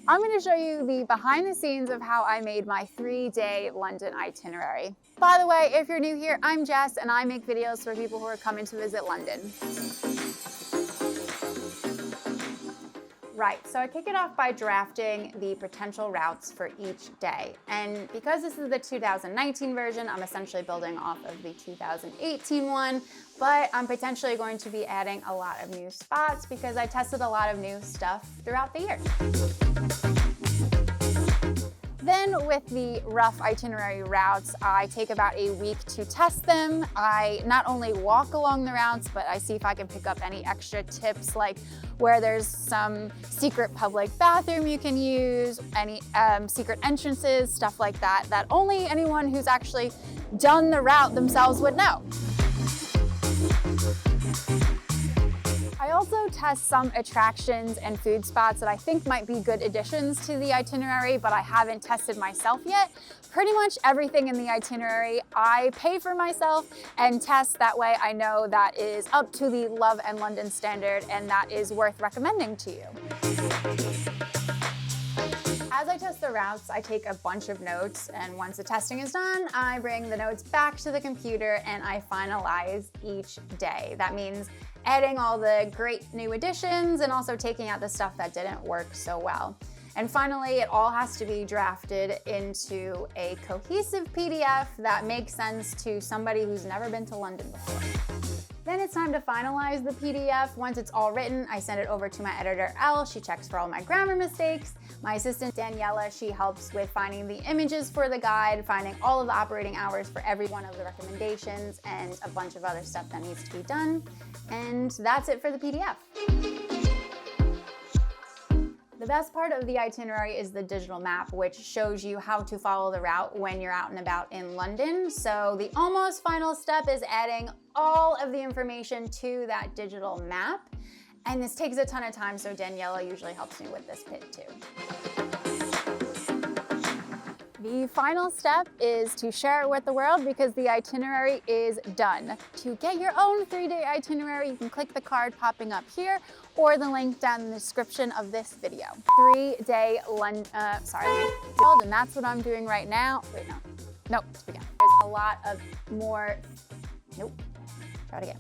I'm going to show you the behind the scenes of how I made my 3-day London itinerary. By the way, if you're new here, I'm Jess and I make videos for people who are coming to visit London. Right, so I kick it off by drafting the potential routes for each day. And because this is the 2019 version, I'm essentially building off of the 2018 one, but I'm potentially going to be adding a lot of new spots because I tested a lot of new stuff throughout the year. Then with the rough itinerary routes, I take about a week to test them. I not only walk along the routes, but I see if I can pick up any extra tips, like where there's some secret public bathroom you can use, any secret entrances, stuff like that, that only anyone who's actually done the route themselves would know. I also test some attractions and food spots that I think might be good additions to the itinerary, but I haven't tested myself yet. Pretty much everything in the itinerary I pay for myself and test. That way I know that is up to the Love and London standard and that is worth recommending to you. As I test the routes, I take a bunch of notes, and once the testing is done, I bring the notes back to the computer and I finalize each day. That means adding all the great new additions and also taking out the stuff that didn't work so well. And finally, it all has to be drafted into a cohesive PDF that makes sense to somebody who's never been to London before. Then it's time to finalize the PDF. Once it's all written, I send it over to my editor, Elle. She checks for all my grammar mistakes. My assistant, Daniela, she helps with finding the images for the guide, finding all of the operating hours for every one of the recommendations, and a bunch of other stuff that needs to be done. And that's it for the PDF. The best part of the itinerary is the digital map, which shows you how to follow the route when you're out and about in London. So the almost final step is adding all of the information to that digital map. And this takes a ton of time, so Daniela usually helps me with this bit too. The final step is to share it with the world because the itinerary is done. To get your own 3-day itinerary, you can click the card popping up here or the link down in the description of this video. 3-day London, and that's what I'm doing right now. Wait, no, nope, again. There's a lot of more, nope, try it again.